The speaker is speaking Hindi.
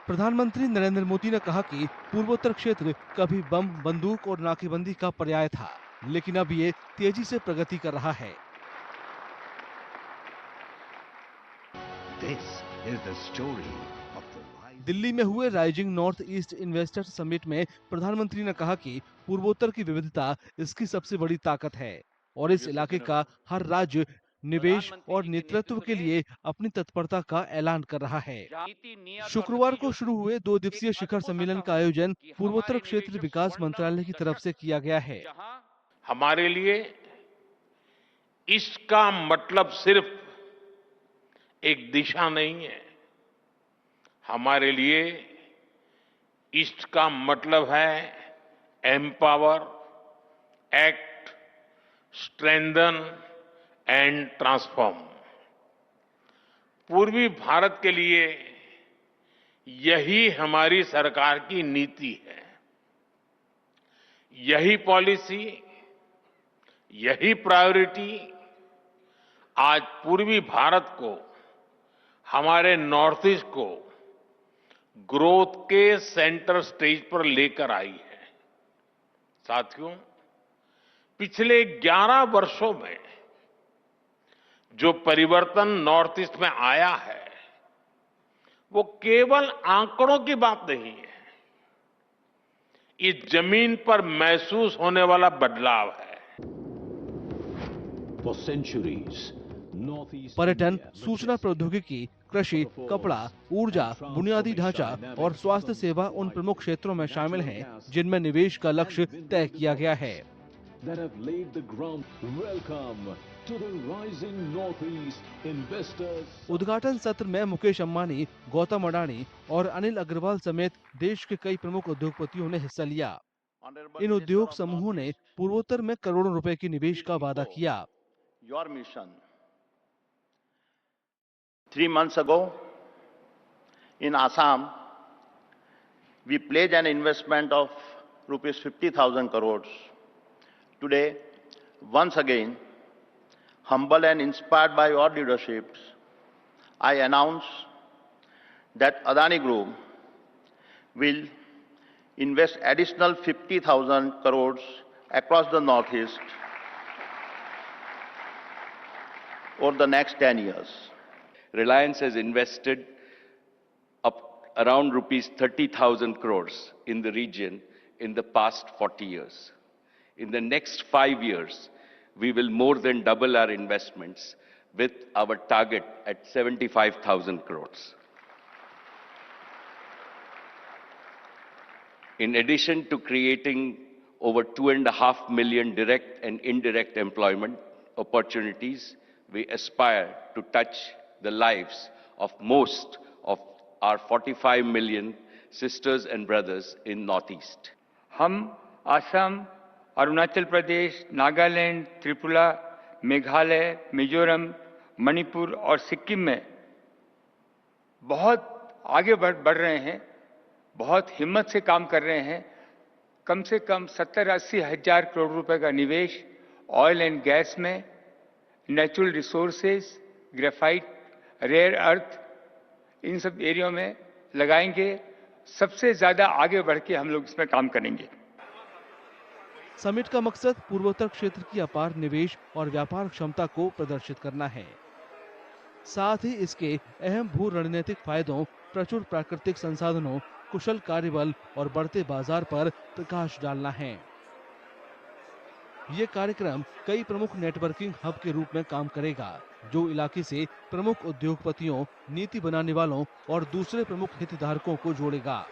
प्रधानमंत्री नरेंद्र मोदी ने कहा कि पूर्वोत्तर क्षेत्र कभी बम, बंदूक और नाकेबंदी का पर्याय था, लेकिन अब ये तेजी से प्रगति कर रहा है। This is the story of the rise. Delhi में हुए rising north east investors summit में प्रधानमंत्री ने कहा कि पूर्वोत्तर की विविधता इसकी सबसे बड़ी ताकत है और इस इलाके का हर राज्य निवेश और नेतृत्व के लिए अपनी तत्परता का ऐलान कर रहा है। शुक्रवार को शुरू हुए 2 दिवसीय शिखर सम्मेलन का आयोजन पूर्वोत्तर क्षेत्र विकास मंत्रालय की तरफ से किया गया है। हमारे लिए इसका मतलब सिर्फ एक दिशा नहीं है। हमारे लिए ईस्ट का मतलब है empower, act, strengthen and transform. पूर्वी भारत के लिए यही हमारी सरकार की नीति है। यही पॉलिसी, यही प्रायोरिटी आज पूर्वी भारत को, हमारे नॉर्थ ईस्ट को ग्रोथ के सेंटर स्टेज पर लेकर आई है। साथियों, पिछले 11 वर्षों में जो परिवर्तन नॉर्थ ईस्ट में आया है, वो केवल आंकड़ों की बात नहीं है। इस जमीन पर महसूस होने वाला बदलाव है। For centuries, Northeast पर्यटन, India, सूचना प्रौद्योगिकी, कृषि, कपड़ा, ऊर्जा, बुनियादी ढांचा और स्वास्थ्य सेवा उन प्रमुख क्षेत्रों में शामिल हैं जिनमें निवेश का लक्ष्य तय किया गया है। that have laid the ground. Welcome to the rising Northeast investors. उद्घाटन सत्र में मुकेश अंबानी, गौतम अडानी और अनिल अग्रवाल समेत देश के कई प्रमुख उद्योगपतियों ने हिस्सा लिया। इन उद्योग समूहों ने पूर्वोत्तर में करोड़ों रुपए की निवेश का वादा किया। Your mission. 3 months ago, in Assam, we pledged an investment of rupees 50,000 crores. Today, once again, humble and inspired by your leadership, I announce that Adani Group will invest additional 50,000 crores across the Northeast over the next 10 years. Reliance has invested up around rupees 30,000 crores in the region in the past 40 years. In the next 5 years, we will more than double our investments with our target at 75,000 crores. In addition to creating over 2.5 million direct and indirect employment opportunities, we aspire to touch the lives of most of our 45 million sisters and brothers in Northeast. हम असम, अरुणाचल प्रदेश, नागालैंड, त्रिपुरा, मेघालय, मिजोरम, मणिपुर और सिक्किम में बहुत आगे बढ़ रहे हैं, बहुत हिम्मत से काम कर रहे हैं। कम से कम 70-80 हजार करोड़ रुपए का निवेश ऑयल एंड गैस में, natural resources, graphite, rare earth, इन सब एरिया में लगाएंगे। सबसे ज्यादा आगे बढ़ के हम लोग इसमें काम करेंगे। समिट का मकसद पूर्वोत्तर क्षेत्र की अपार निवेश और व्यापार क्षमता को प्रदर्शित करना है। साथ ही इसके अहम भू रणनीतिक फायदों, प्रचुर प्राकृतिक संसाधनों, कुशल कार्यबल और बढ़ते बाजार पर प्रकाश डालना है। ये कार्यक्रम कई प्रमुख नेटवर्किंग हब के रूप में काम करेगा, जो इलाके से प्रमुख उद्योगपतियों, नीति बनाने वालों और दूसरे प्रमुख हितधारकों को जोड़ेगा।